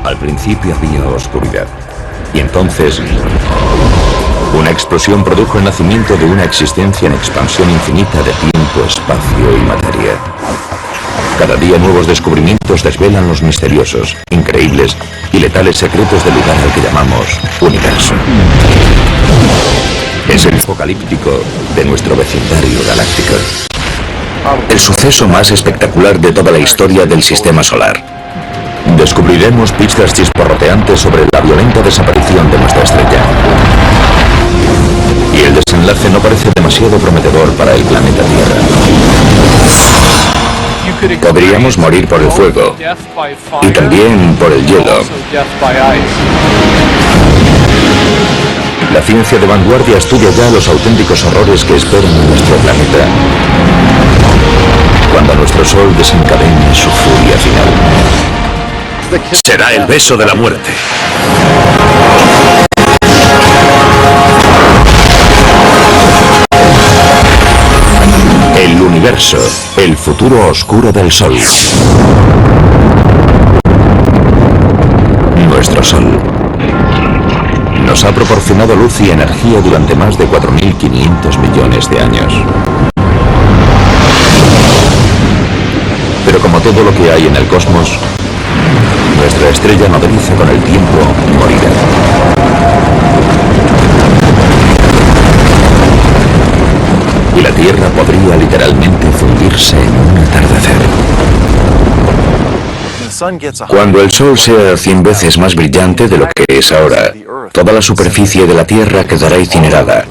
Al principio había oscuridad. Y entonces, una explosión produjo el nacimiento de una existencia en expansión infinita de tiempo, espacio y materia. Cada día nuevos descubrimientos desvelan los misteriosos, increíbles y letales secretos del lugar al que llamamos universo. Es el apocalíptico de nuestro vecindario galáctico. El suceso más espectacular de toda la historia del sistema solar. Descubriremos pistas chisporroteantes sobre la violenta desaparición de nuestra estrella. Y el desenlace no parece demasiado prometedor para el planeta Tierra. Podríamos morir por el fuego y también por el hielo. La ciencia de vanguardia estudia ya los auténticos horrores que esperan en nuestro planeta cuando nuestro Sol desencadene su furia final. Será el beso de la muerte. El universo, el futuro oscuro del Sol. Nuestro Sol nos ha proporcionado luz y energía durante más de 4.500 millones de años. Pero como todo lo que hay en el cosmos, nuestra estrella nodriza con el tiempo morirá. Y la Tierra podría literalmente fundirse en un atardecer. Cuando el Sol sea 100 veces más brillante de lo que es ahora, toda la superficie de la Tierra quedará incinerada.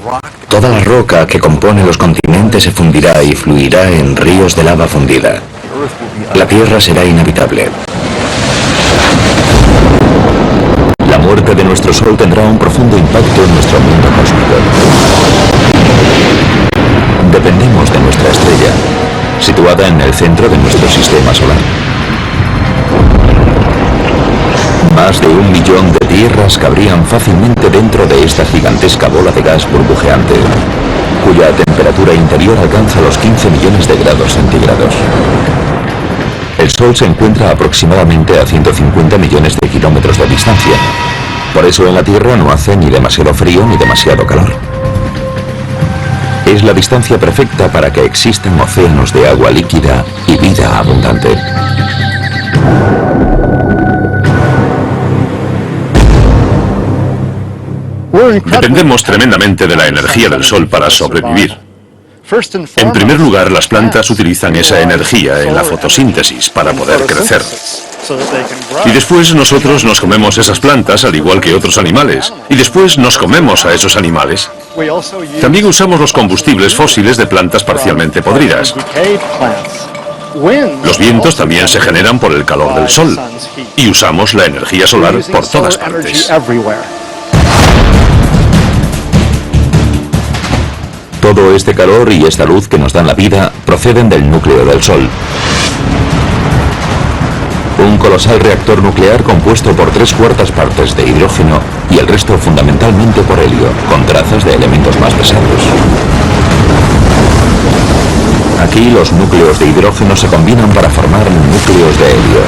Toda la roca que compone los continentes se fundirá y fluirá en ríos de lava fundida. La Tierra será inhabitable. La muerte de nuestro Sol tendrá un profundo impacto en nuestro mundo cósmico. Dependemos de nuestra estrella, situada en el centro de nuestro sistema solar. Más de 1 millón de tierras cabrían fácilmente dentro de esta gigantesca bola de gas burbujeante, cuya temperatura interior alcanza los 15 millones de grados centígrados. El Sol se encuentra aproximadamente a 150 millones de kilómetros de distancia. Por eso en la Tierra no hace ni demasiado frío ni demasiado calor. Es la distancia perfecta para que existan océanos de agua líquida y vida abundante. Dependemos tremendamente de la energía del Sol para sobrevivir. En primer lugar, las plantas utilizan esa energía en la fotosíntesis para poder crecer. Y después nosotros nos comemos esas plantas al igual que otros animales. Y después nos comemos a esos animales. También usamos los combustibles fósiles de plantas parcialmente podridas. Los vientos también se generan por el calor del Sol. Y usamos la energía solar por todas partes. Todo este calor y esta luz que nos dan la vida proceden del núcleo del Sol. Un colosal reactor nuclear compuesto por 3/4 partes de hidrógeno y el resto fundamentalmente por helio, con trazas de elementos más pesados. Aquí los núcleos de hidrógeno se combinan para formar núcleos de helio.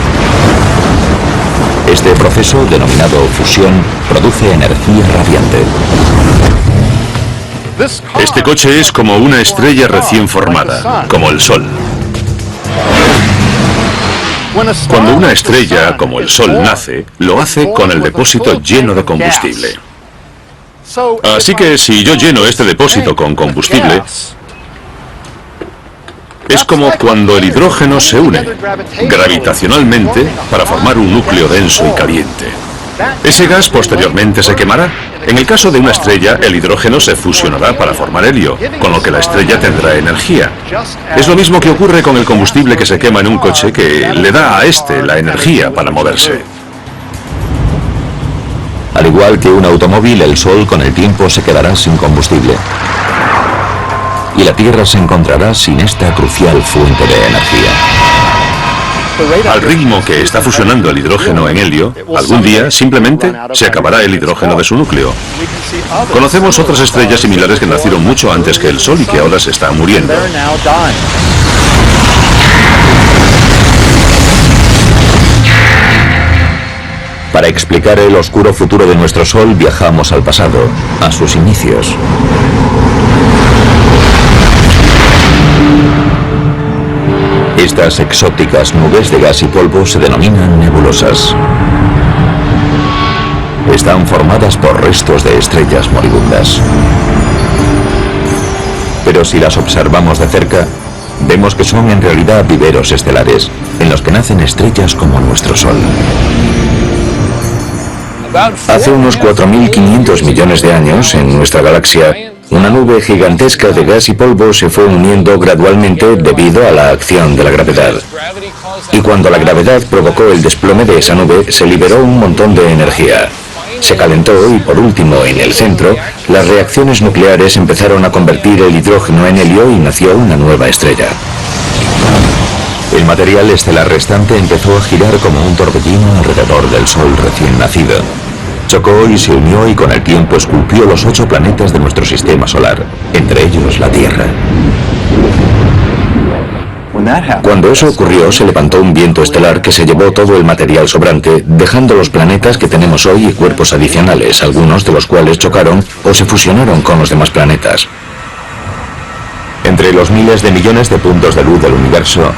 Este proceso, denominado fusión, produce energía radiante. Este coche es como una estrella recién formada, como el Sol. Cuando una estrella, como el Sol, nace, lo hace con el depósito lleno de combustible. Así que si yo lleno este depósito con combustible, es como cuando el hidrógeno se une gravitacionalmente para formar un núcleo denso y caliente. Ese gas posteriormente se quemará. En el caso de una estrella, el hidrógeno se fusionará para formar helio, con lo que la estrella tendrá energía. Es lo mismo que ocurre con el combustible que se quema en un coche, que le da a este la energía para moverse. Al igual que un automóvil, el Sol con el tiempo se quedará sin combustible. Y la Tierra se encontrará sin esta crucial fuente de energía. Al ritmo que está fusionando el hidrógeno en helio, algún día simplemente se acabará el hidrógeno de su núcleo. Conocemos otras estrellas similares que nacieron mucho antes que el Sol y que ahora se están muriendo. explicar el oscuro futuro de nuestro Sol, viajamos al pasado, a sus inicios. Estas exóticas nubes de gas y polvo se denominan nebulosas. Están formadas por restos de estrellas moribundas. Pero si las observamos de cerca, vemos que son en realidad viveros estelares, en los que nacen estrellas como nuestro Sol. Hace unos 4.500 millones de años, en nuestra galaxia, una nube gigantesca de gas y polvo se fue uniendo gradualmente debido a la acción de la gravedad. Y cuando la gravedad provocó el desplome de esa nube, se liberó un montón de energía. Se calentó y, por último, en el centro, las reacciones nucleares empezaron a convertir el hidrógeno en helio y nació una nueva estrella. El material estelar restante empezó a girar como un torbellino alrededor del Sol recién nacido. Chocó y se unió y con el tiempo esculpió los 8 planetas de nuestro sistema solar, entre ellos la Tierra. Cuando eso ocurrió, se levantó un viento estelar que se llevó todo el material sobrante, dejando los planetas que tenemos hoy y cuerpos adicionales, algunos de los cuales chocaron o se fusionaron con los demás planetas. Entre los miles de millones de puntos de luz del universo,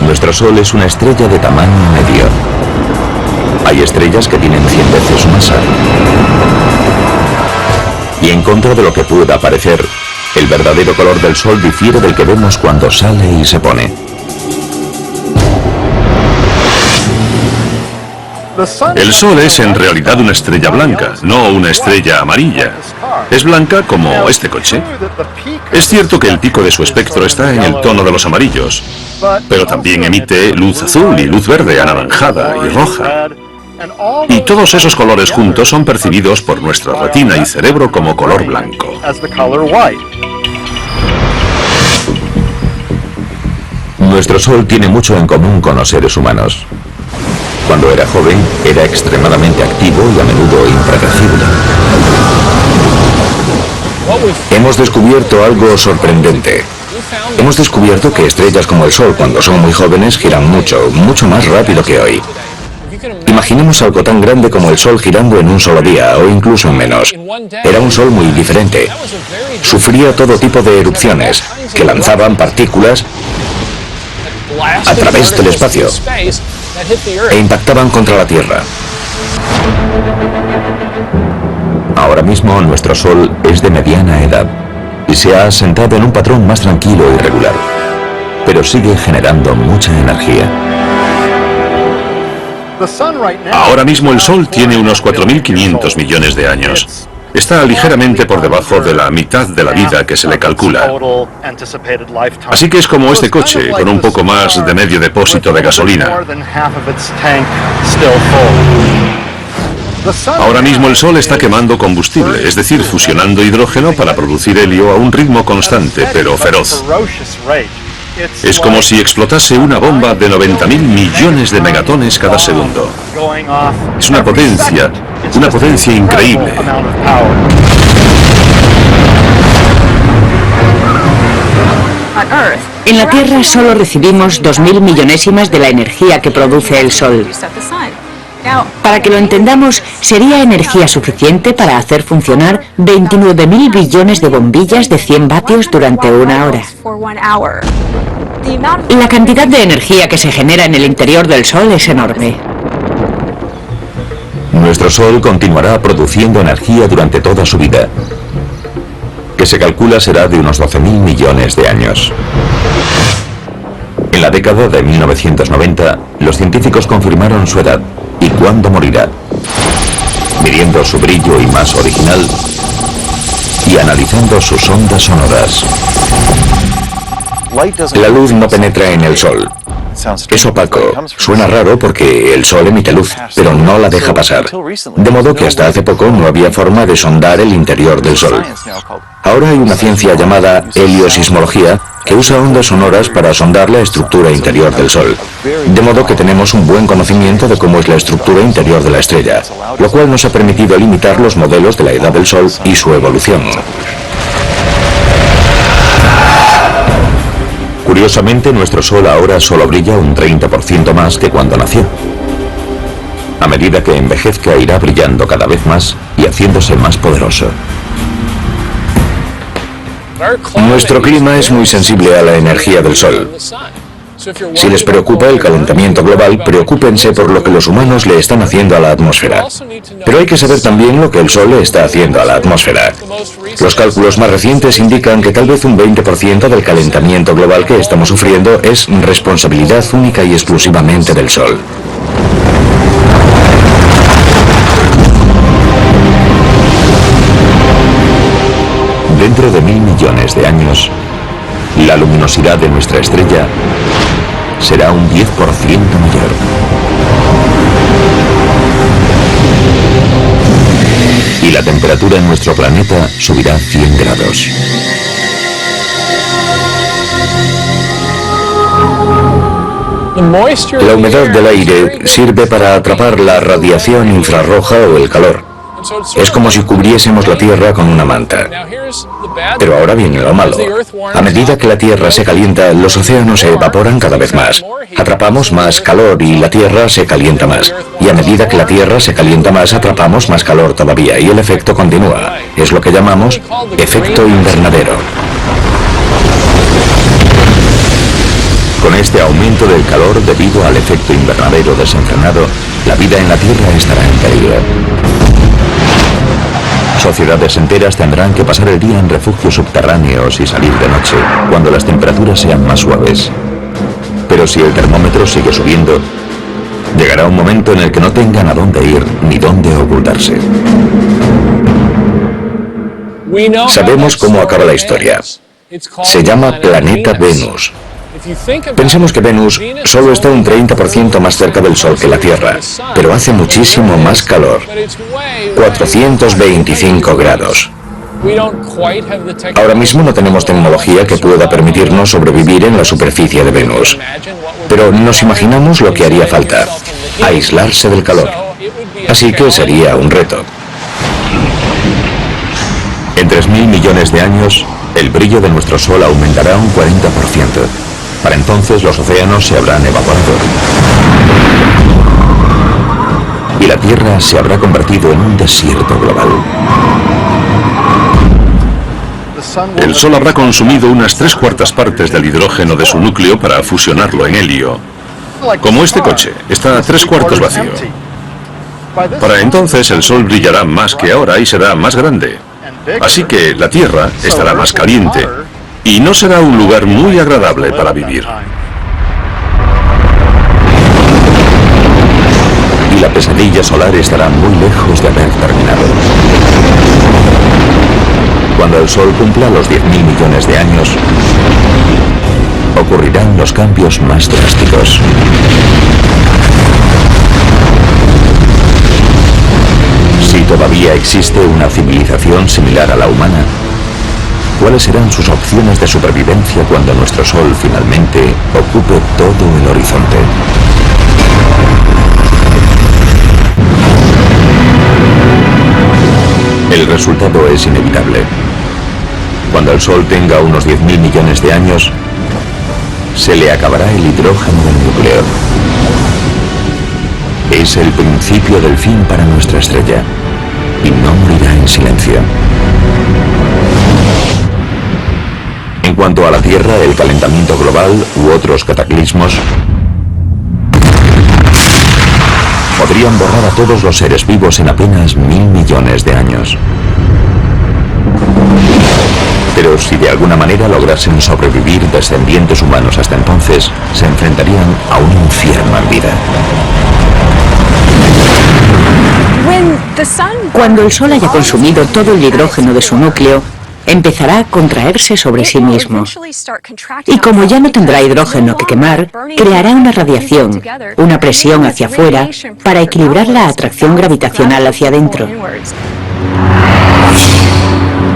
nuestro Sol es una estrella de tamaño medio. Hay estrellas que tienen 100 veces su masa. Y en contra de lo que pueda parecer, el verdadero color del Sol difiere del que vemos cuando sale y se pone. El Sol es en realidad una estrella blanca, no una estrella amarilla. Es blanca como este coche. Es cierto que el pico de su espectro está en el tono de los amarillos, pero también emite luz azul y luz verde, anaranjada y roja. Y todos esos colores juntos son percibidos por nuestra retina y cerebro como color blanco. Nuestro Sol tiene mucho en común con los seres humanos. Cuando era joven, era extremadamente activo y a menudo impredecible. Hemos descubierto algo sorprendente. Hemos descubierto que estrellas como el Sol, cuando son muy jóvenes, giran mucho, mucho más rápido que hoy. Imaginemos algo tan grande como el Sol girando en un solo día, o incluso en menos. Era un Sol muy diferente. Sufría todo tipo de erupciones, que lanzaban partículas a través del espacio e impactaban contra la Tierra. Ahora mismo nuestro Sol es de mediana edad y se ha asentado en un patrón más tranquilo y regular, pero sigue generando mucha energía. Ahora mismo el Sol tiene unos 4.500 millones de años. Está ligeramente por debajo de la mitad de la vida que se le calcula. Así que es como este coche, con un poco más de medio depósito de gasolina. Ahora mismo el Sol está quemando combustible, es decir, fusionando hidrógeno para producir helio a un ritmo constante, pero feroz. Es como si explotase una bomba de 90.000 millones de megatones cada segundo. Es una potencia increíble. En la Tierra solo recibimos 2.000 millonésimas de la energía que produce el Sol. Para que lo entendamos, sería energía suficiente para hacer funcionar 29.000 billones de bombillas de 100 vatios durante una hora. La cantidad de energía que se genera en el interior del Sol es enorme. Nuestro Sol continuará produciendo energía durante toda su vida, que se calcula será de unos 12.000 millones de años. En la década de 1990, los científicos confirmaron su edad y cuándo morirá, midiendo su brillo y masa original y analizando sus ondas sonoras. La luz no penetra en el Sol. Es opaco. Suena raro porque el Sol emite luz, pero no la deja pasar. De modo que hasta hace poco no había forma de sondar el interior del Sol. Ahora hay una ciencia llamada heliosismología que usa ondas sonoras para sondar la estructura interior del Sol. De modo que tenemos un buen conocimiento de cómo es la estructura interior de la estrella, lo cual nos ha permitido limitar los modelos de la edad del Sol y su evolución. Curiosamente, nuestro Sol ahora solo brilla un 30% más que cuando nació. A medida que envejezca irá brillando cada vez más y haciéndose más poderoso. Nuestro clima es muy sensible a la energía del Sol. Si les preocupa el calentamiento global, preocúpense por lo que los humanos le están haciendo a la atmósfera. Pero hay que saber también lo que el Sol le está haciendo a la atmósfera. Los cálculos más recientes indican que tal vez un 20% del calentamiento global que estamos sufriendo es responsabilidad única y exclusivamente del Sol. Dentro de 1.000 millones de años, la luminosidad de nuestra estrella será un 10% mayor. Y la temperatura en nuestro planeta subirá 100 grados. La humedad del aire sirve para atrapar la radiación infrarroja o el calor. Es como si cubriésemos la Tierra con una manta. Pero ahora viene lo malo. A medida que la Tierra se calienta, los océanos se evaporan cada vez más. Atrapamos más calor y la Tierra se calienta más. Y a medida que la Tierra se calienta más, atrapamos más calor todavía. Y el efecto continúa. Es lo que llamamos efecto invernadero. Con este aumento del calor debido al efecto invernadero desenfrenado, la vida en la Tierra estará en peligro. Sociedades enteras tendrán que pasar el día en refugios subterráneos y salir de noche, cuando las temperaturas sean más suaves. Pero si el termómetro sigue subiendo, llegará un momento en el que no tengan a dónde ir ni dónde ocultarse. Sabemos cómo acaba la historia. Se llama Planeta Venus. Pensemos que Venus solo está un 30% más cerca del Sol que la Tierra, pero hace muchísimo más calor. 425 grados. Ahora mismo no tenemos tecnología que pueda permitirnos sobrevivir en la superficie de Venus. Pero nos imaginamos lo que haría falta: aislarse del calor. Así que sería un reto. En 3.000 millones de años, el brillo de nuestro Sol aumentará un 40%. Para entonces los océanos se habrán evaporado. Y la Tierra se habrá convertido en un desierto global. El Sol habrá consumido unas 3/4 partes del hidrógeno de su núcleo para fusionarlo en helio. Como este coche, está a 3/4 vacío. Para entonces el Sol brillará más que ahora y será más grande. Así que la Tierra estará más caliente y no será un lugar muy agradable para vivir. Y la pesadilla solar estará muy lejos de haber terminado. Cuando el Sol cumpla los 10.000 millones de años, ocurrirán los cambios más drásticos. Si todavía existe una civilización similar a la humana, ¿cuáles serán sus opciones de supervivencia cuando nuestro Sol finalmente ocupe todo el horizonte? El resultado es inevitable. Cuando el Sol tenga unos 10.000 millones de años, se le acabará el hidrógeno del núcleo. Es el principio del fin para nuestra estrella, y no morirá en silencio. En cuanto a la Tierra, el calentamiento global u otros cataclismos podrían borrar a todos los seres vivos en apenas 1.000 millones de años. Pero si de alguna manera lograsen sobrevivir descendientes humanos hasta entonces, se enfrentarían a un infierno en vida. Cuando el Sol haya consumido todo el hidrógeno de su núcleo, empezará a contraerse sobre sí mismo. Y como ya no tendrá hidrógeno que quemar, creará una radiación, una presión hacia afuera, para equilibrar la atracción gravitacional hacia adentro.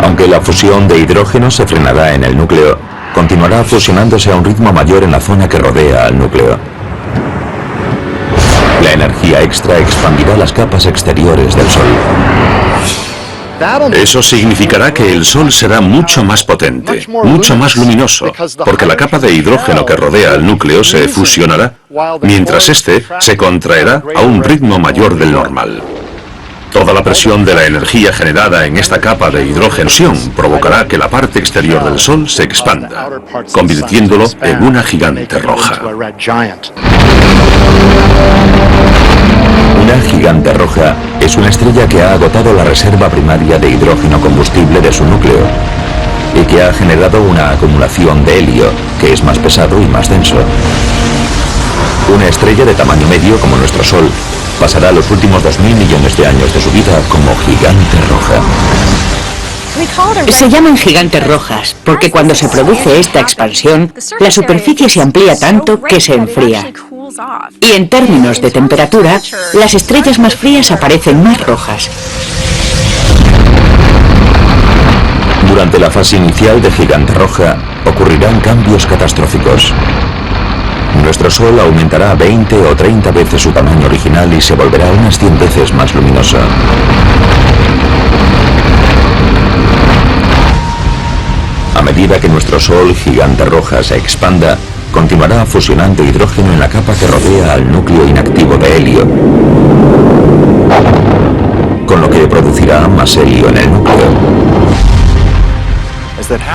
Aunque la fusión de hidrógeno se frenará en el núcleo, continuará fusionándose a un ritmo mayor en la zona que rodea al núcleo. La energía extra expandirá las capas exteriores del Sol. Eso significará que el Sol será mucho más potente, mucho más luminoso, porque la capa de hidrógeno que rodea al núcleo se fusionará, mientras este se contraerá a un ritmo mayor del normal. Toda la presión de la energía generada en esta capa de hidrogensión provocará que la parte exterior del Sol se expanda, convirtiéndolo en una gigante roja. Una gigante roja es una estrella que ha agotado la reserva primaria de hidrógeno combustible de su núcleo y que ha generado una acumulación de helio, que es más pesado y más denso. Una estrella de tamaño medio como nuestro Sol pasará los últimos 2.000 millones de años de su vida como gigante roja. Se llaman gigantes rojas porque cuando se produce esta expansión, la superficie se amplía tanto que se enfría. Y en términos de temperatura, las estrellas más frías aparecen más rojas. Durante la fase inicial de gigante roja ocurrirán cambios catastróficos. Nuestro Sol aumentará 20 o 30 veces su tamaño original y se volverá unas 100 veces más luminoso. A medida que nuestro Sol gigante roja se expanda, continuará fusionando hidrógeno en la capa que rodea al núcleo inactivo de helio, con lo que producirá más helio en el núcleo.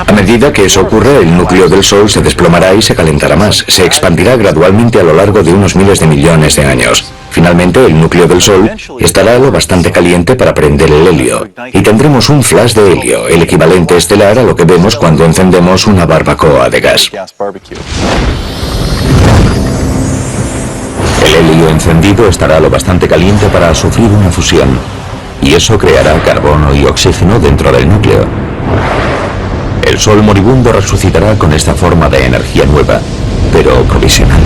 A medida que eso ocurra, el núcleo del Sol se desplomará y se calentará más. Se expandirá gradualmente a lo largo de unos miles de millones de años. Finalmente, el núcleo del Sol estará lo bastante caliente para prender el helio. Y tendremos un flash de helio, el equivalente estelar a lo que vemos cuando encendemos una barbacoa de gas. El helio encendido estará lo bastante caliente para sufrir una fusión, y eso creará carbono y oxígeno dentro del núcleo. El Sol moribundo resucitará con esta forma de energía nueva, pero provisional.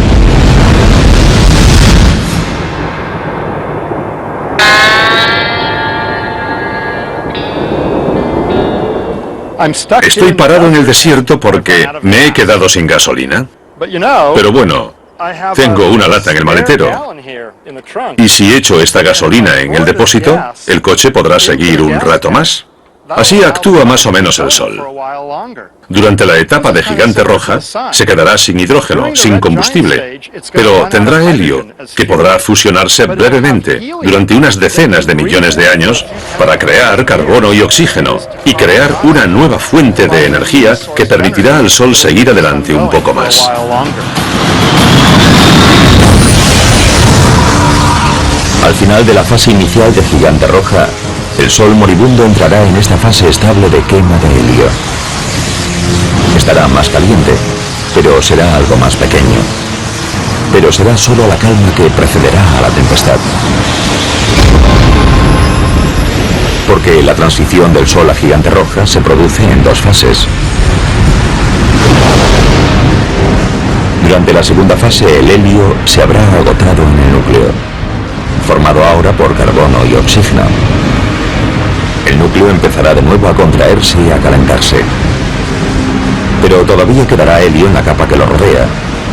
Estoy parado en el desierto porque me he quedado sin gasolina. Pero bueno, tengo una lata en el maletero. Y si echo esta gasolina en el depósito, el coche podrá seguir un rato más. Así actúa más o menos el Sol. Durante la etapa de gigante roja, se quedará sin hidrógeno, sin combustible, pero tendrá helio, que podrá fusionarse brevemente, durante unas decenas de millones de años, para crear carbono y oxígeno, y crear una nueva fuente de energía que permitirá al Sol seguir adelante un poco más. Al final de la fase inicial de gigante roja, el Sol moribundo entrará en esta fase estable de quema de helio. Estará más caliente, pero será algo más pequeño. Pero será solo la calma que precederá a la tempestad. Porque la transición del Sol a gigante roja se produce en dos fases. Durante la segunda fase, el helio se habrá agotado en el núcleo, formado ahora por carbono y oxígeno. El núcleo empezará de nuevo a contraerse y a calentarse. Pero todavía quedará helio en la capa que lo rodea,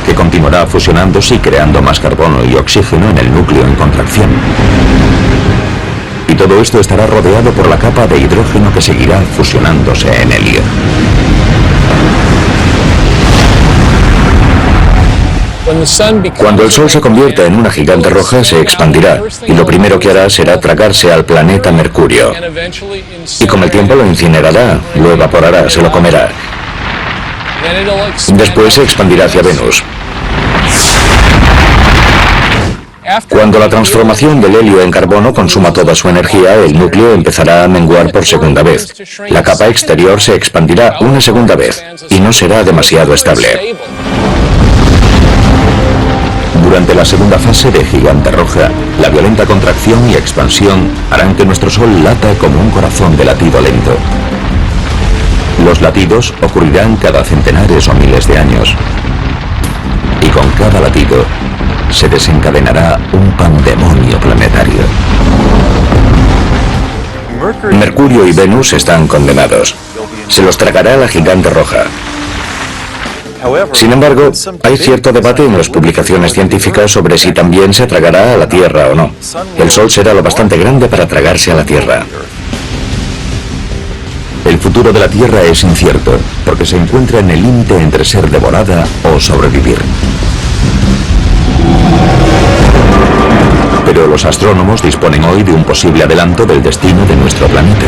que continuará fusionándose y creando más carbono y oxígeno en el núcleo en contracción. Y todo esto estará rodeado por la capa de hidrógeno que seguirá fusionándose en helio. Cuando el Sol se convierta en una gigante roja, se expandirá, y lo primero que hará será tragarse al planeta Mercurio. Y con el tiempo lo incinerará, lo evaporará, se lo comerá. Después se expandirá hacia Venus. Cuando la transformación del helio en carbono consuma toda su energía, el núcleo empezará a menguar por segunda vez. La capa exterior se expandirá una segunda vez, y no será demasiado estable. Durante la segunda fase de gigante roja, la violenta contracción y expansión harán que nuestro Sol lata como un corazón de latido lento. Los latidos ocurrirán cada centenares o miles de años. Y con cada latido se desencadenará un pandemonio planetario. Mercurio y Venus están condenados. Se los tragará la gigante roja. Sin embargo, hay cierto debate en las publicaciones científicas sobre si también se tragará a la Tierra o no. El Sol será lo bastante grande para tragarse a la Tierra. futuro de la Tierra es incierto, porque se encuentra en el límite entre ser devorada o sobrevivir. Pero los astrónomos disponen hoy de un posible adelanto del destino de nuestro planeta.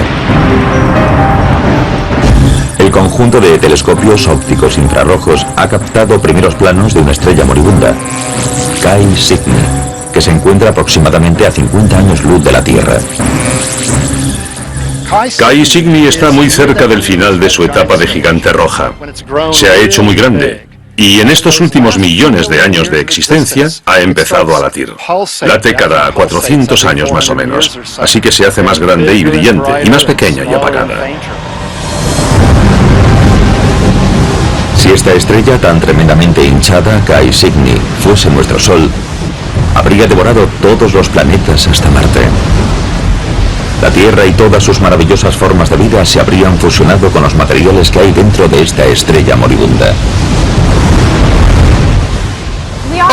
El conjunto de telescopios ópticos infrarrojos ha captado primeros planos de una estrella moribunda, Chi Cygni, que se encuentra aproximadamente a 50 años luz de la Tierra. Chi Cygni está muy cerca del final de su etapa de gigante roja. Se ha hecho muy grande y en estos últimos millones de años de existencia ha empezado a latir. Late cada 400 años más o menos, así que se hace más grande y brillante y más pequeña y apagada. Si esta estrella tan tremendamente hinchada, Chi Cygni, fuese nuestro Sol, habría devorado todos los planetas hasta Marte. La Tierra y todas sus maravillosas formas de vida se habrían fusionado con los materiales que hay dentro de esta estrella moribunda.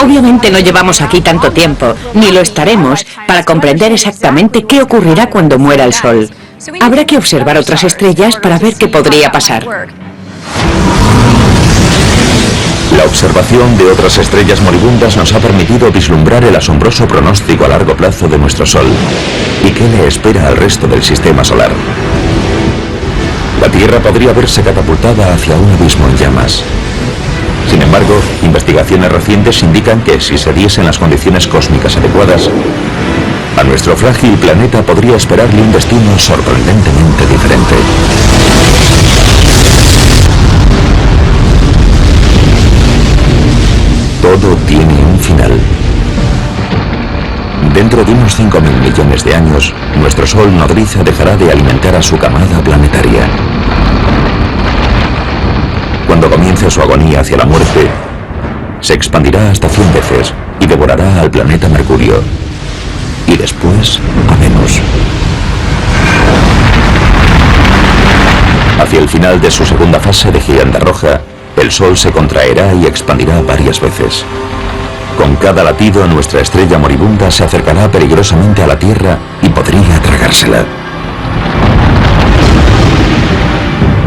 Obviamente no llevamos aquí tanto tiempo, ni lo estaremos, para comprender exactamente qué ocurrirá cuando muera el Sol. Habrá que observar otras estrellas para ver qué podría pasar. La observación de otras estrellas moribundas nos ha permitido vislumbrar el asombroso pronóstico a largo plazo de nuestro Sol y qué le espera al resto del sistema solar. La Tierra podría verse catapultada hacia un abismo en llamas. Sin embargo, investigaciones recientes indican que si se diesen las condiciones cósmicas adecuadas, a nuestro frágil planeta podría esperarle un destino sorprendentemente diferente. Todo tiene un final. Dentro de unos 5.000 millones de años, nuestro Sol nodriza dejará de alimentar a su camada planetaria. Cuando comience su agonía hacia la muerte, se expandirá hasta 100 veces y devorará al planeta Mercurio, y después a Venus. Hacia el final de su segunda fase de gigante roja, el Sol se contraerá y expandirá varias veces. Con cada latido, nuestra estrella moribunda se acercará peligrosamente a la Tierra y podría tragársela.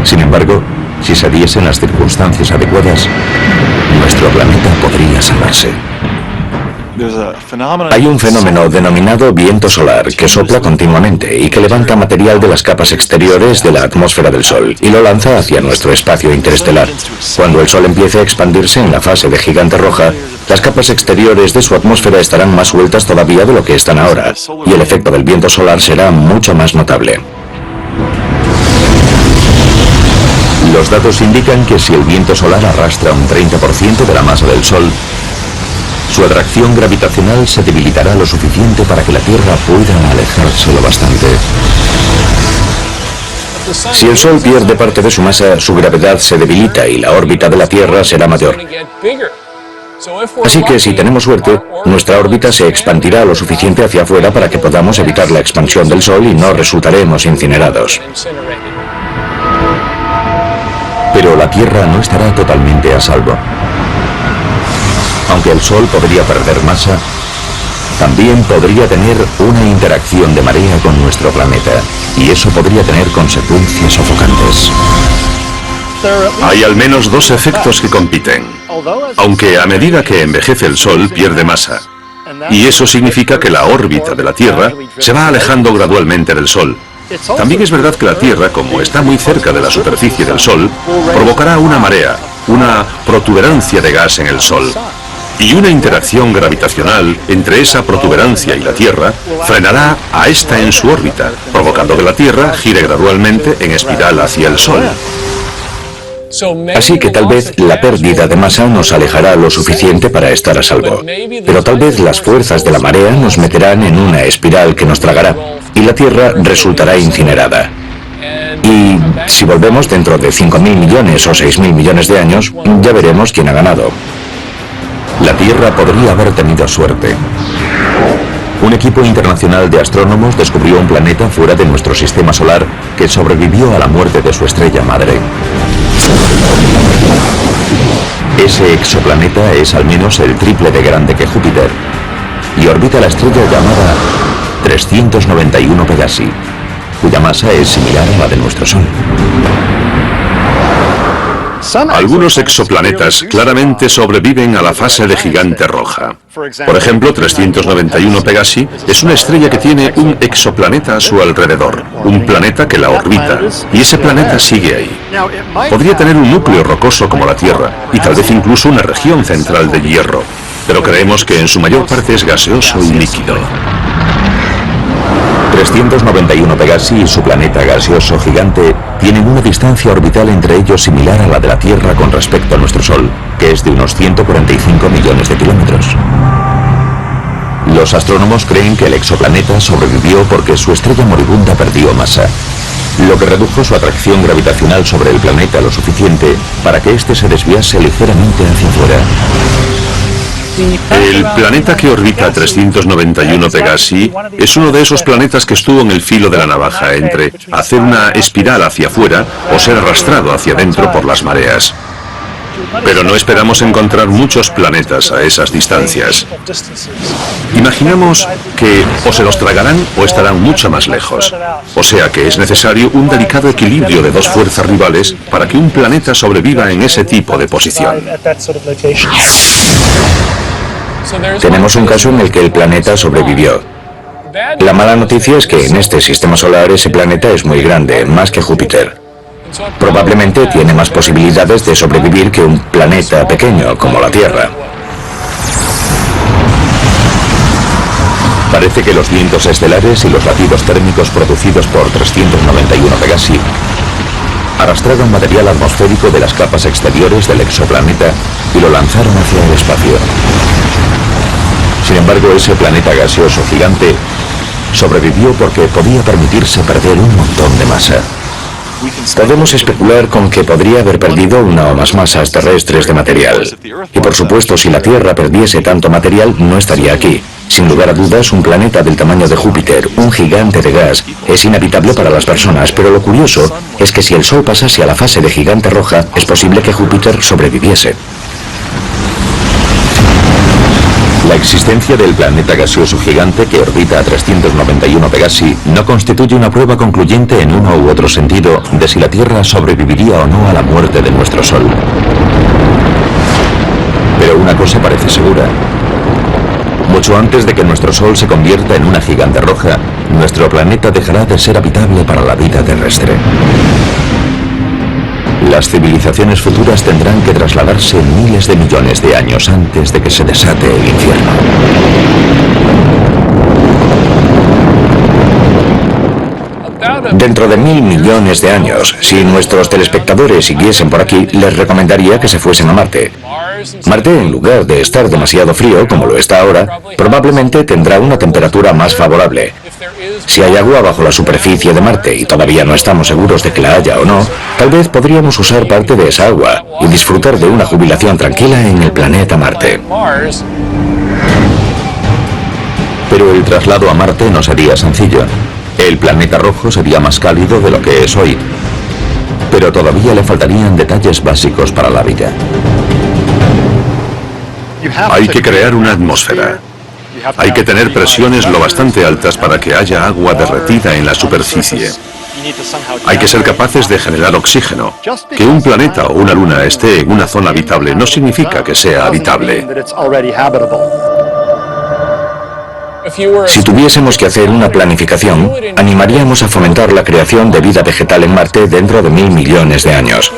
Sin embargo, si se diesen las circunstancias adecuadas, nuestro planeta podría salvarse. Hay un fenómeno denominado viento solar que sopla continuamente y que levanta material de las capas exteriores de la atmósfera del Sol y lo lanza hacia nuestro espacio interestelar. Cuando el Sol empiece a expandirse en la fase de gigante roja, las capas exteriores de su atmósfera estarán más sueltas todavía de lo que están ahora, y el efecto del viento solar será mucho más notable. Los datos indican que si el viento solar arrastra un 30% de la masa del Sol, su atracción gravitacional se debilitará lo suficiente para que la Tierra pueda alejarse lo bastante. Si el Sol pierde parte de su masa, su gravedad se debilita y la órbita de la Tierra será mayor. Así que si tenemos suerte, nuestra órbita se expandirá lo suficiente hacia afuera para que podamos evitar la expansión del Sol y no resultaremos incinerados. Pero la Tierra no estará totalmente a salvo. Aunque el Sol podría perder masa, también podría tener una interacción de marea con nuestro planeta, y eso podría tener consecuencias sofocantes. Hay al menos dos efectos que compiten, aunque a medida que envejece el Sol pierde masa, y eso significa que la órbita de la Tierra se va alejando gradualmente del Sol. También es verdad que la Tierra, como está muy cerca de la superficie del Sol, provocará una marea, una protuberancia de gas en el Sol. Y una interacción gravitacional entre esa protuberancia y la Tierra frenará a esta en su órbita, provocando que la Tierra gire gradualmente en espiral hacia el Sol. Así que tal vez la pérdida de masa nos alejará lo suficiente para estar a salvo. Pero tal vez las fuerzas de la marea nos meterán en una espiral que nos tragará y la Tierra resultará incinerada. Y si volvemos dentro de 5.000 millones o 6.000 millones de años, ya veremos quién ha ganado. La Tierra podría haber tenido suerte. Un equipo internacional de astrónomos descubrió un planeta fuera de nuestro sistema solar que sobrevivió a la muerte de su estrella madre. Ese exoplaneta es al menos el triple de grande que Júpiter y orbita la estrella llamada 391 Pegasi, cuya masa es similar a la de nuestro Sol. Algunos exoplanetas claramente sobreviven a la fase de gigante roja. Por ejemplo, 391 Pegasi es una estrella que tiene un exoplaneta a su alrededor, un planeta que la orbita, y ese planeta sigue ahí. Podría tener un núcleo rocoso como la Tierra, y tal vez incluso una región central de hierro, pero creemos que en su mayor parte es gaseoso y líquido. 391 Pegasi y su planeta gaseoso gigante tienen una distancia orbital entre ellos similar a la de la Tierra con respecto a nuestro Sol, que es de unos 145 millones de kilómetros. Los astrónomos creen que el exoplaneta sobrevivió porque su estrella moribunda perdió masa, lo que redujo su atracción gravitacional sobre el planeta lo suficiente para que éste se desviase ligeramente hacia afuera. El planeta que orbita 391 Pegasi es uno de esos planetas que estuvo en el filo de la navaja entre hacer una espiral hacia afuera o ser arrastrado hacia adentro por las mareas. Pero no esperamos encontrar muchos planetas a esas distancias. Imaginamos que o se los tragarán o estarán mucho más lejos. O sea que es necesario un delicado equilibrio de dos fuerzas rivales para que un planeta sobreviva en ese tipo de posición. Tenemos un caso en el que el planeta sobrevivió. La mala noticia es que en este sistema solar ese planeta es muy grande, más que Júpiter. Probablemente tiene más posibilidades de sobrevivir que un planeta pequeño como la Tierra. Parece que los vientos estelares y los latidos térmicos producidos por 391 Pegasi arrastraron material atmosférico de las capas exteriores del exoplaneta y lo lanzaron hacia el espacio. Sin embargo, ese planeta gaseoso gigante sobrevivió porque podía permitirse perder un montón de masa. Podemos especular con que podría haber perdido una o más masas terrestres de material. Y por supuesto, si la Tierra perdiese tanto material, no estaría aquí. Sin lugar a dudas, un planeta del tamaño de Júpiter, un gigante de gas, es inhabitable para las personas, pero lo curioso es que si el Sol pasase a la fase de gigante roja, es posible que Júpiter sobreviviese. La existencia del planeta gaseoso gigante que orbita a 391 Pegasi no constituye una prueba concluyente en uno u otro sentido de si la Tierra sobreviviría o no a la muerte de nuestro Sol. Pero una cosa parece segura. Mucho antes de que nuestro Sol se convierta en una gigante roja, nuestro planeta dejará de ser habitable para la vida terrestre. Las civilizaciones futuras tendrán que trasladarse miles de millones de años antes de que se desate el infierno. Dentro de 1000 millones de años, si nuestros telespectadores siguiesen por aquí, les recomendaría que se fuesen a Marte. Marte, en lugar de estar demasiado frío, como lo está ahora, probablemente tendrá una temperatura más favorable. Si hay agua bajo la superficie de Marte y todavía no estamos seguros de que la haya o no, tal vez podríamos usar parte de esa agua y disfrutar de una jubilación tranquila en el planeta Marte. Pero el traslado a Marte no sería sencillo. El planeta rojo sería más cálido de lo que es hoy, pero todavía le faltarían detalles básicos para la vida. Hay que crear una atmósfera. Hay que tener presiones lo bastante altas para que haya agua derretida en la superficie. Hay que ser capaces de generar oxígeno. Que un planeta o una luna esté en una zona habitable no significa que sea habitable. Si tuviésemos que hacer una planificación, animaríamos a fomentar la creación de vida vegetal en Marte dentro de 1000 millones de años.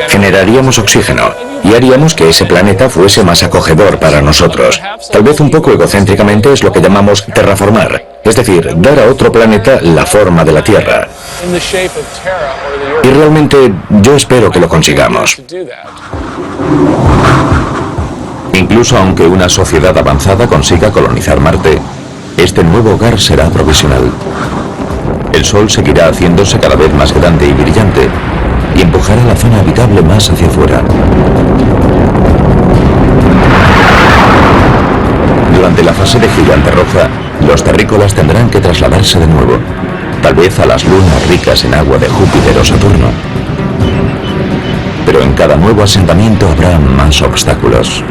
Generaríamos oxígeno y haríamos que ese planeta fuese más acogedor para nosotros. Tal vez un poco egocéntricamente es lo que llamamos terraformar, es decir, dar a otro planeta la forma de la Tierra. Y realmente yo espero que lo consigamos. Incluso aunque una sociedad avanzada consiga colonizar Marte, este nuevo hogar será provisional. El Sol seguirá haciéndose cada vez más grande y brillante y empujará la zona habitable más hacia afuera. Durante la fase de gigante roja, los terrícolas tendrán que trasladarse de nuevo, tal vez a las lunas ricas en agua de Júpiter o Saturno. Pero en cada nuevo asentamiento habrá más obstáculos.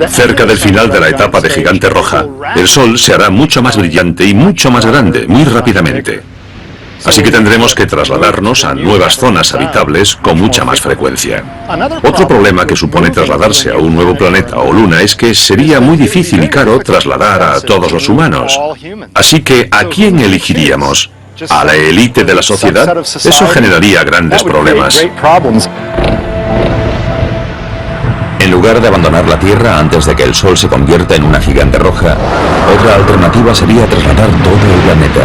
Cerca del final de la etapa de gigante roja, el Sol se hará mucho más brillante y mucho más grande, muy rápidamente. Así que tendremos que trasladarnos a nuevas zonas habitables con mucha más frecuencia. Otro problema que supone trasladarse a un nuevo planeta o luna es que sería muy difícil y caro trasladar a todos los humanos. Así que, ¿a quién elegiríamos? ¿A la élite de la sociedad? Eso generaría grandes problemas. En lugar de abandonar la Tierra antes de que el Sol se convierta en una gigante roja, otra alternativa sería trasladar todo el planeta.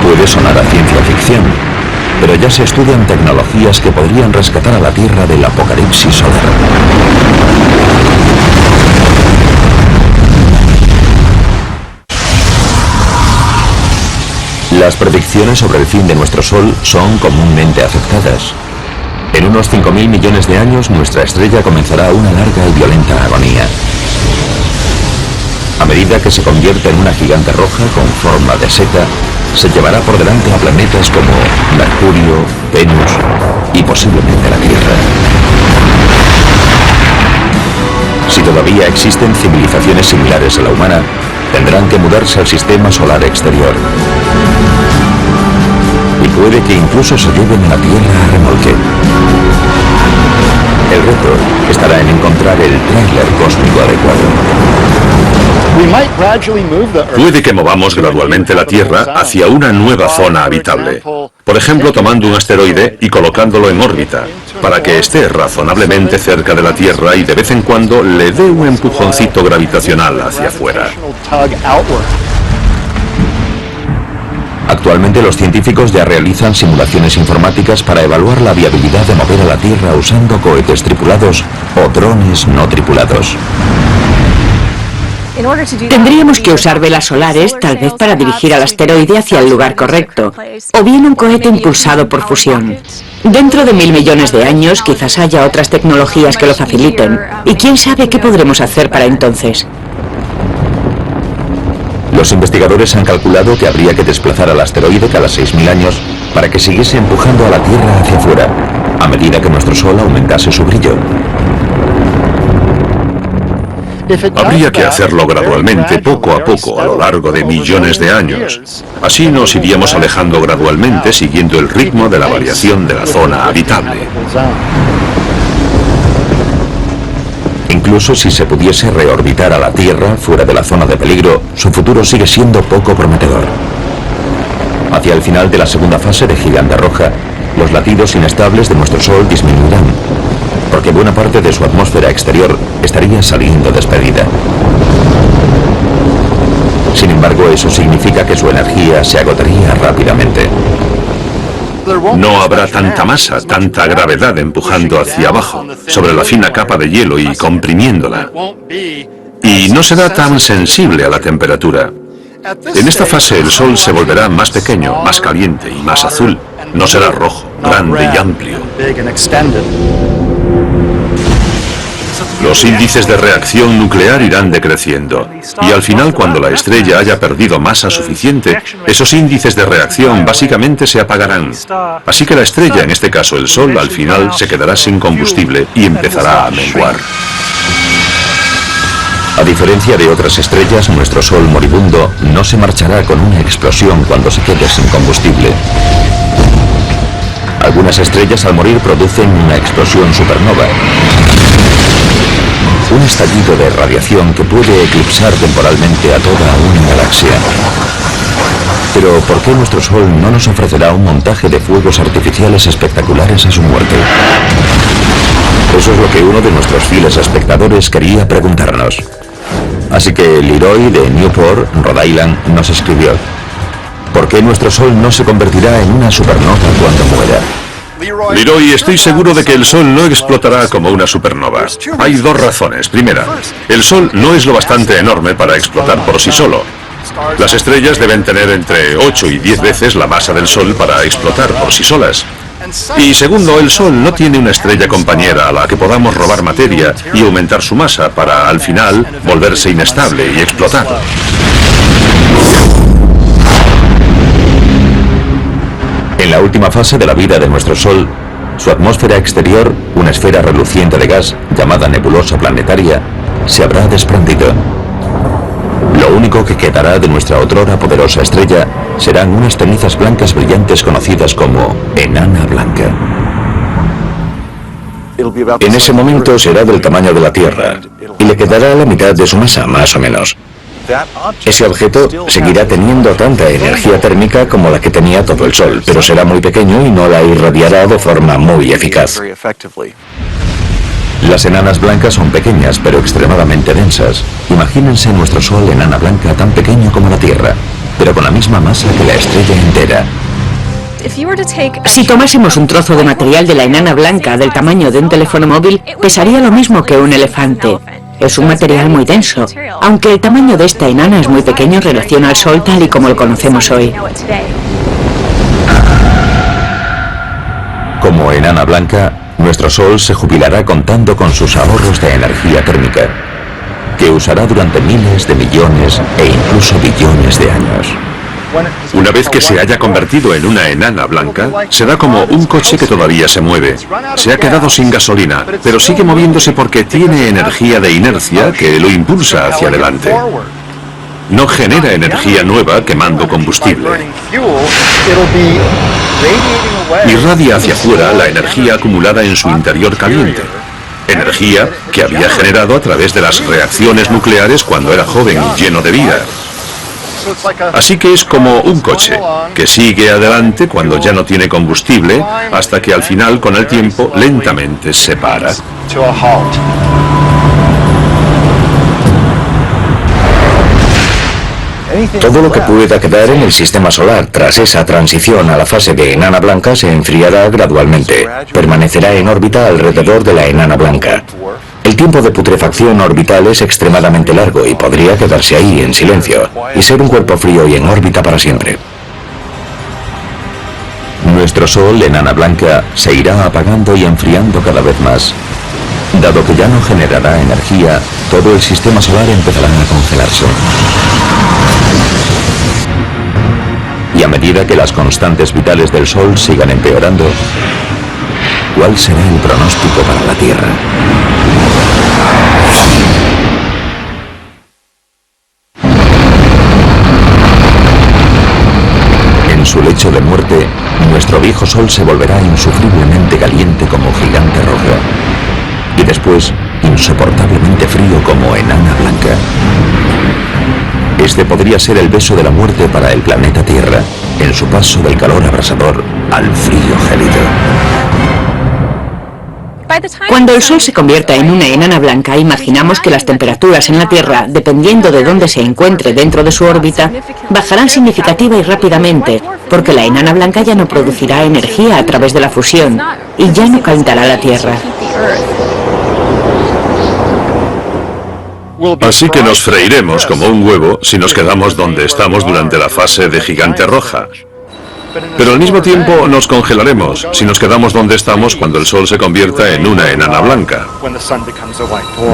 Puede sonar a ciencia ficción, pero ya se estudian tecnologías que podrían rescatar a la Tierra del apocalipsis solar. Las predicciones sobre el fin de nuestro Sol son comúnmente aceptadas. En unos 5.000 millones de años, nuestra estrella comenzará una larga y violenta agonía. A medida que se convierta en una gigante roja con forma de seta, se llevará por delante a planetas como Mercurio, Venus y posiblemente la Tierra. Si todavía existen civilizaciones similares a la humana, tendrán que mudarse al sistema solar exterior. Y puede que incluso se lleven a la Tierra a remolque. El reto estará en encontrar el tráiler cósmico adecuado. Puede que movamos gradualmente la Tierra hacia una nueva zona habitable. Por ejemplo, tomando un asteroide y colocándolo en órbita, para que esté razonablemente cerca de la Tierra y de vez en cuando le dé un empujoncito gravitacional hacia afuera. Actualmente los científicos ya realizan simulaciones informáticas para evaluar la viabilidad de mover a la Tierra usando cohetes tripulados o drones no tripulados. Tendríamos que usar velas solares, tal vez para dirigir al asteroide hacia el lugar correcto, o bien un cohete impulsado por fusión. Dentro de 1.000 millones de años quizás haya otras tecnologías que lo faciliten, y quién sabe qué podremos hacer para entonces. Los investigadores han calculado que habría que desplazar al asteroide cada 6.000 años para que siguiese empujando a la Tierra hacia afuera, a medida que nuestro Sol aumentase su brillo. Habría que hacerlo gradualmente, poco a poco, a lo largo de millones de años. Así nos iríamos alejando gradualmente siguiendo el ritmo de la variación de la zona habitable. Incluso si se pudiese reorbitar a la Tierra fuera de la zona de peligro, su futuro sigue siendo poco prometedor. Hacia el final de la segunda fase de Gigante Roja, los latidos inestables de nuestro Sol disminuirán, porque buena parte de su atmósfera exterior estaría saliendo despedida. Sin embargo, eso significa que su energía se agotaría rápidamente. No habrá tanta masa, tanta gravedad empujando hacia abajo, sobre la fina capa de hielo y comprimiéndola. Y no será tan sensible a la temperatura. En esta fase el Sol se volverá más pequeño, más caliente y más azul. No será rojo, grande y amplio. Los índices de reacción nuclear irán decreciendo, y al final, cuando la estrella haya perdido masa suficiente, esos índices de reacción básicamente se apagarán. Así que la estrella, en este caso el Sol, al final se quedará sin combustible y empezará a menguar. A diferencia de otras estrellas, nuestro Sol moribundo no se marchará con una explosión cuando se quede sin combustible. Algunas estrellas al morir producen una explosión supernova. Un estallido de radiación que puede eclipsar temporalmente a toda una galaxia. Pero ¿por qué nuestro Sol no nos ofrecerá un montaje de fuegos artificiales espectaculares a su muerte? Eso es lo que uno de nuestros fieles espectadores quería preguntarnos. Así que Leroy de Newport, Rhode Island, nos escribió: ¿por qué nuestro Sol no se convertirá en una supernova cuando muera? Leroy, estoy seguro de que el Sol no explotará como una supernova. Hay dos razones. Primera, el Sol no es lo bastante enorme para explotar por sí solo. Las estrellas deben tener entre 8 y 10 veces la masa del Sol para explotar por sí solas. Y segundo, el Sol no tiene una estrella compañera a la que podamos robar materia y aumentar su masa para, al final, volverse inestable y explotar. En la última fase de la vida de nuestro Sol, su atmósfera exterior, una esfera reluciente de gas llamada nebulosa planetaria, se habrá desprendido. Lo único que quedará de nuestra otrora poderosa estrella serán unas cenizas blancas brillantes conocidas como enana blanca. En ese momento será del tamaño de la Tierra y le quedará la mitad de su masa, más o menos. Ese objeto seguirá teniendo tanta energía térmica como la que tenía todo el Sol, pero será muy pequeño y no la irradiará de forma muy eficaz. Las enanas blancas son pequeñas, pero extremadamente densas. Imagínense nuestro Sol enana blanca tan pequeño como la Tierra, pero con la misma masa que la estrella entera. Si tomásemos un trozo de material de la enana blanca del tamaño de un teléfono móvil, pesaría lo mismo que un elefante. Es un material muy denso, aunque el tamaño de esta enana es muy pequeño en relación al Sol tal y como lo conocemos hoy. Como enana blanca, nuestro Sol se jubilará contando con sus ahorros de energía térmica, que usará durante miles de millones e incluso billones de años. Una vez que se haya convertido en una enana blanca, será como un coche que todavía se mueve. Se ha quedado sin gasolina, pero sigue moviéndose porque tiene energía de inercia que lo impulsa hacia adelante. No genera energía nueva quemando combustible. Irradia hacia afuera la energía acumulada en su interior caliente. Energía que había generado a través de las reacciones nucleares cuando era joven y lleno de vida. Así que es como un coche, que sigue adelante cuando ya no tiene combustible, hasta que al final, con el tiempo, lentamente se para. Todo lo que pueda quedar en el sistema solar tras esa transición a la fase de enana blanca se enfriará gradualmente. Permanecerá en órbita alrededor de la enana blanca. El tiempo de putrefacción orbital es extremadamente largo y podría quedarse ahí en silencio y ser un cuerpo frío y en órbita para siempre. Nuestro Sol, enana blanca, se irá apagando y enfriando cada vez más. Dado que ya no generará energía, todo el sistema solar empezará a congelarse. Y a medida que las constantes vitales del Sol sigan empeorando, ¿cuál será el pronóstico para la Tierra? En su lecho de muerte, nuestro viejo Sol se volverá insufriblemente caliente como gigante roja y después insoportablemente frío como enana blanca. Este podría ser el beso de la muerte para el planeta Tierra, en su paso del calor abrasador al frío gélido. Cuando el Sol se convierta en una enana blanca, imaginamos que las temperaturas en la Tierra, dependiendo de dónde se encuentre dentro de su órbita, bajarán significativa y rápidamente, porque la enana blanca ya no producirá energía a través de la fusión y ya no calentará la Tierra. Así que nos freiremos como un huevo si nos quedamos donde estamos durante la fase de gigante roja. Pero al mismo tiempo nos congelaremos si nos quedamos donde estamos cuando el Sol se convierta en una enana blanca.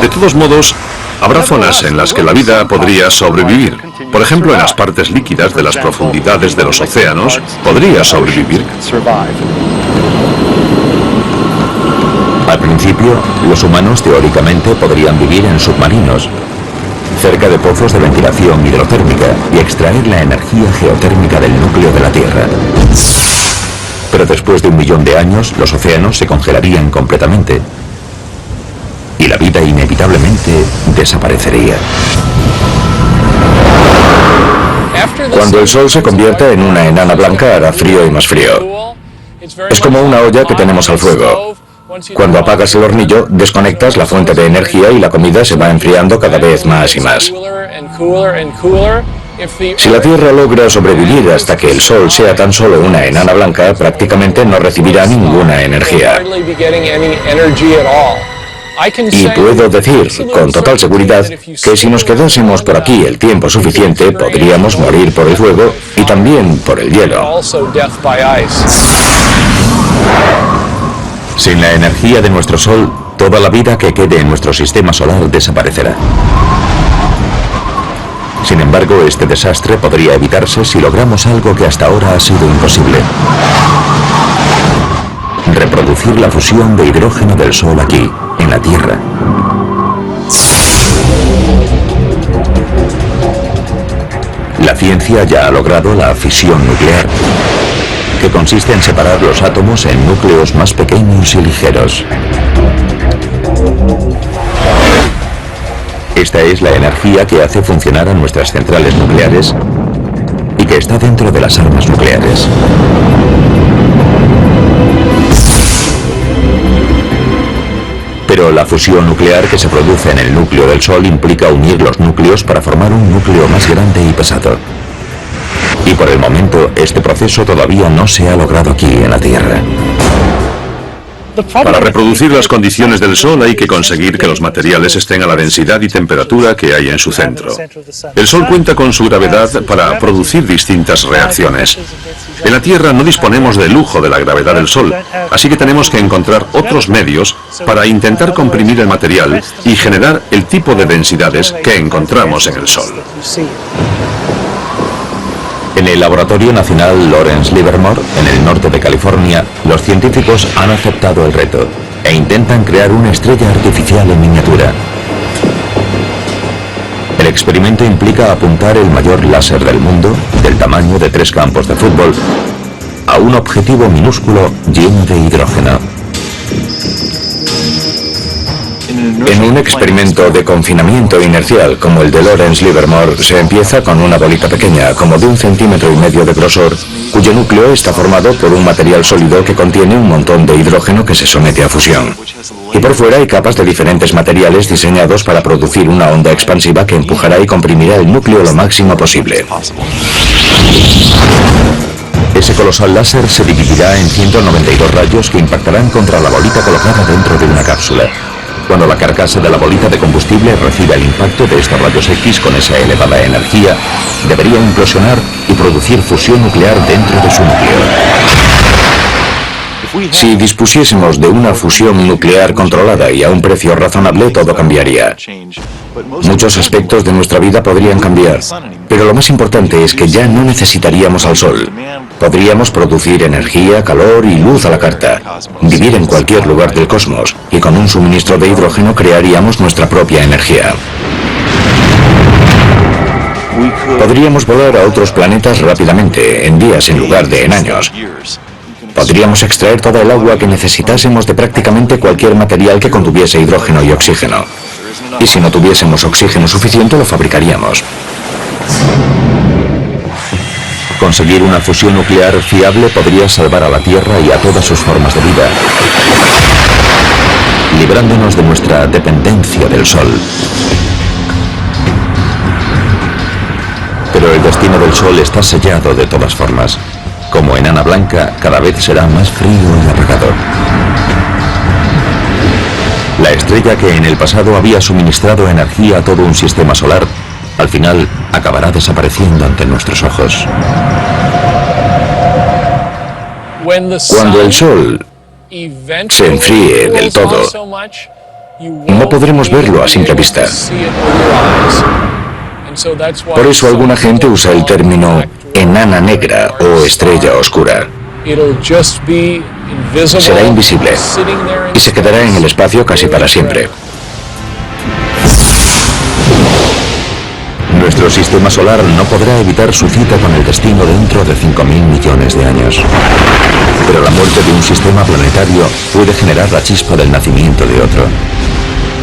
De todos modos, habrá zonas en las que la vida podría sobrevivir. Por ejemplo, en las partes líquidas de las profundidades de los océanos, podría sobrevivir. Al principio, los humanos teóricamente podrían vivir en submarinos, cerca de pozos de ventilación hidrotérmica y extraer la energía geotérmica del núcleo de la Tierra. Pero después de 1 millón de años, los océanos se congelarían completamente y la vida inevitablemente desaparecería. Cuando el Sol se convierta en una enana blanca hará frío y más frío. Es como una olla que tenemos al fuego. Cuando apagas el hornillo, desconectas la fuente de energía y la comida se va enfriando cada vez más y más. Si la Tierra logra sobrevivir hasta que el Sol sea tan solo una enana blanca, prácticamente no recibirá ninguna energía. Y puedo decir, con total seguridad, que si nos quedásemos por aquí el tiempo suficiente, podríamos morir por el fuego y también por el hielo. Sin la energía de nuestro Sol, toda la vida que quede en nuestro sistema solar desaparecerá. Sin embargo, este desastre podría evitarse si logramos algo que hasta ahora ha sido imposible. reproducir la fusión de hidrógeno del Sol aquí, en la Tierra. La ciencia ya ha logrado la fisión nuclear, que consiste en separar los átomos en núcleos más pequeños y ligeros. Esta es la energía que hace funcionar a nuestras centrales nucleares y que está dentro de las armas nucleares. Pero la fusión nuclear que se produce en el núcleo del Sol implica unir los núcleos para formar un núcleo más grande y pesado. Y por el momento, este proceso todavía no se ha logrado aquí en la Tierra. Para reproducir las condiciones del Sol hay que conseguir que los materiales estén a la densidad y temperatura que hay en su centro. El Sol cuenta con su gravedad para producir distintas reacciones. En la Tierra no disponemos del lujo de la gravedad del Sol, así que tenemos que encontrar otros medios para intentar comprimir el material y generar el tipo de densidades que encontramos en el Sol. En el Laboratorio Nacional Lawrence Livermore, en el norte de California, los científicos han aceptado el reto e intentan crear una estrella artificial en miniatura. El experimento implica apuntar el mayor láser del mundo, del tamaño de 3 campos de fútbol, a un objetivo minúsculo lleno de hidrógeno. En un experimento de confinamiento inercial como el de Lawrence Livermore, se empieza con una bolita pequeña, como de 1,5 centímetros de grosor, cuyo núcleo está formado por un material sólido que contiene un montón de hidrógeno que se somete a fusión. Y por fuera hay capas de diferentes materiales diseñados para producir una onda expansiva que empujará y comprimirá el núcleo lo máximo posible. Ese colosal láser se dividirá en 192 rayos que impactarán contra la bolita colocada dentro de una cápsula. Cuando la carcasa de la bolita de combustible reciba el impacto de estos rayos X con esa elevada energía, debería implosionar y producir fusión nuclear dentro de su núcleo. Si dispusiésemos de una fusión nuclear controlada y a un precio razonable, todo cambiaría. Muchos aspectos de nuestra vida podrían cambiar, pero lo más importante es que ya no necesitaríamos al Sol. Podríamos producir energía, calor y luz a la carta, vivir en cualquier lugar del cosmos, y con un suministro de hidrógeno crearíamos nuestra propia energía. Podríamos volar a otros planetas rápidamente, en días en lugar de en años. Podríamos extraer toda el agua que necesitásemos de prácticamente cualquier material que contuviese hidrógeno y oxígeno. Y si no tuviésemos oxígeno suficiente, lo fabricaríamos. Conseguir una fusión nuclear fiable podría salvar a la Tierra y a todas sus formas de vida, librándonos de nuestra dependencia del Sol. Pero el destino del Sol está sellado de todas formas. Como enana blanca, cada vez será más frío y apagador. La estrella que en el pasado había suministrado energía a todo un sistema solar, al final acabará desapareciendo ante nuestros ojos. Cuando el Sol se enfríe del todo, no podremos verlo a simple vista. Por eso alguna gente usa el término enana negra o estrella oscura. Será invisible y se quedará en el espacio casi para siempre. Nuestro sistema solar no podrá evitar su cita con el destino dentro de 5.000 millones de años. Pero la muerte de un sistema planetario puede generar la chispa del nacimiento de otro.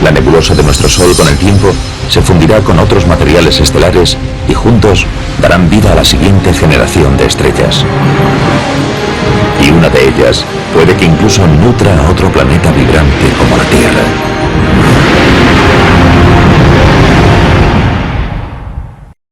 La nebulosa de nuestro Sol con el tiempo se fundirá con otros materiales estelares y juntos darán vida a la siguiente generación de estrellas. Y una de ellas puede que incluso nutra a otro planeta vibrante como la Tierra.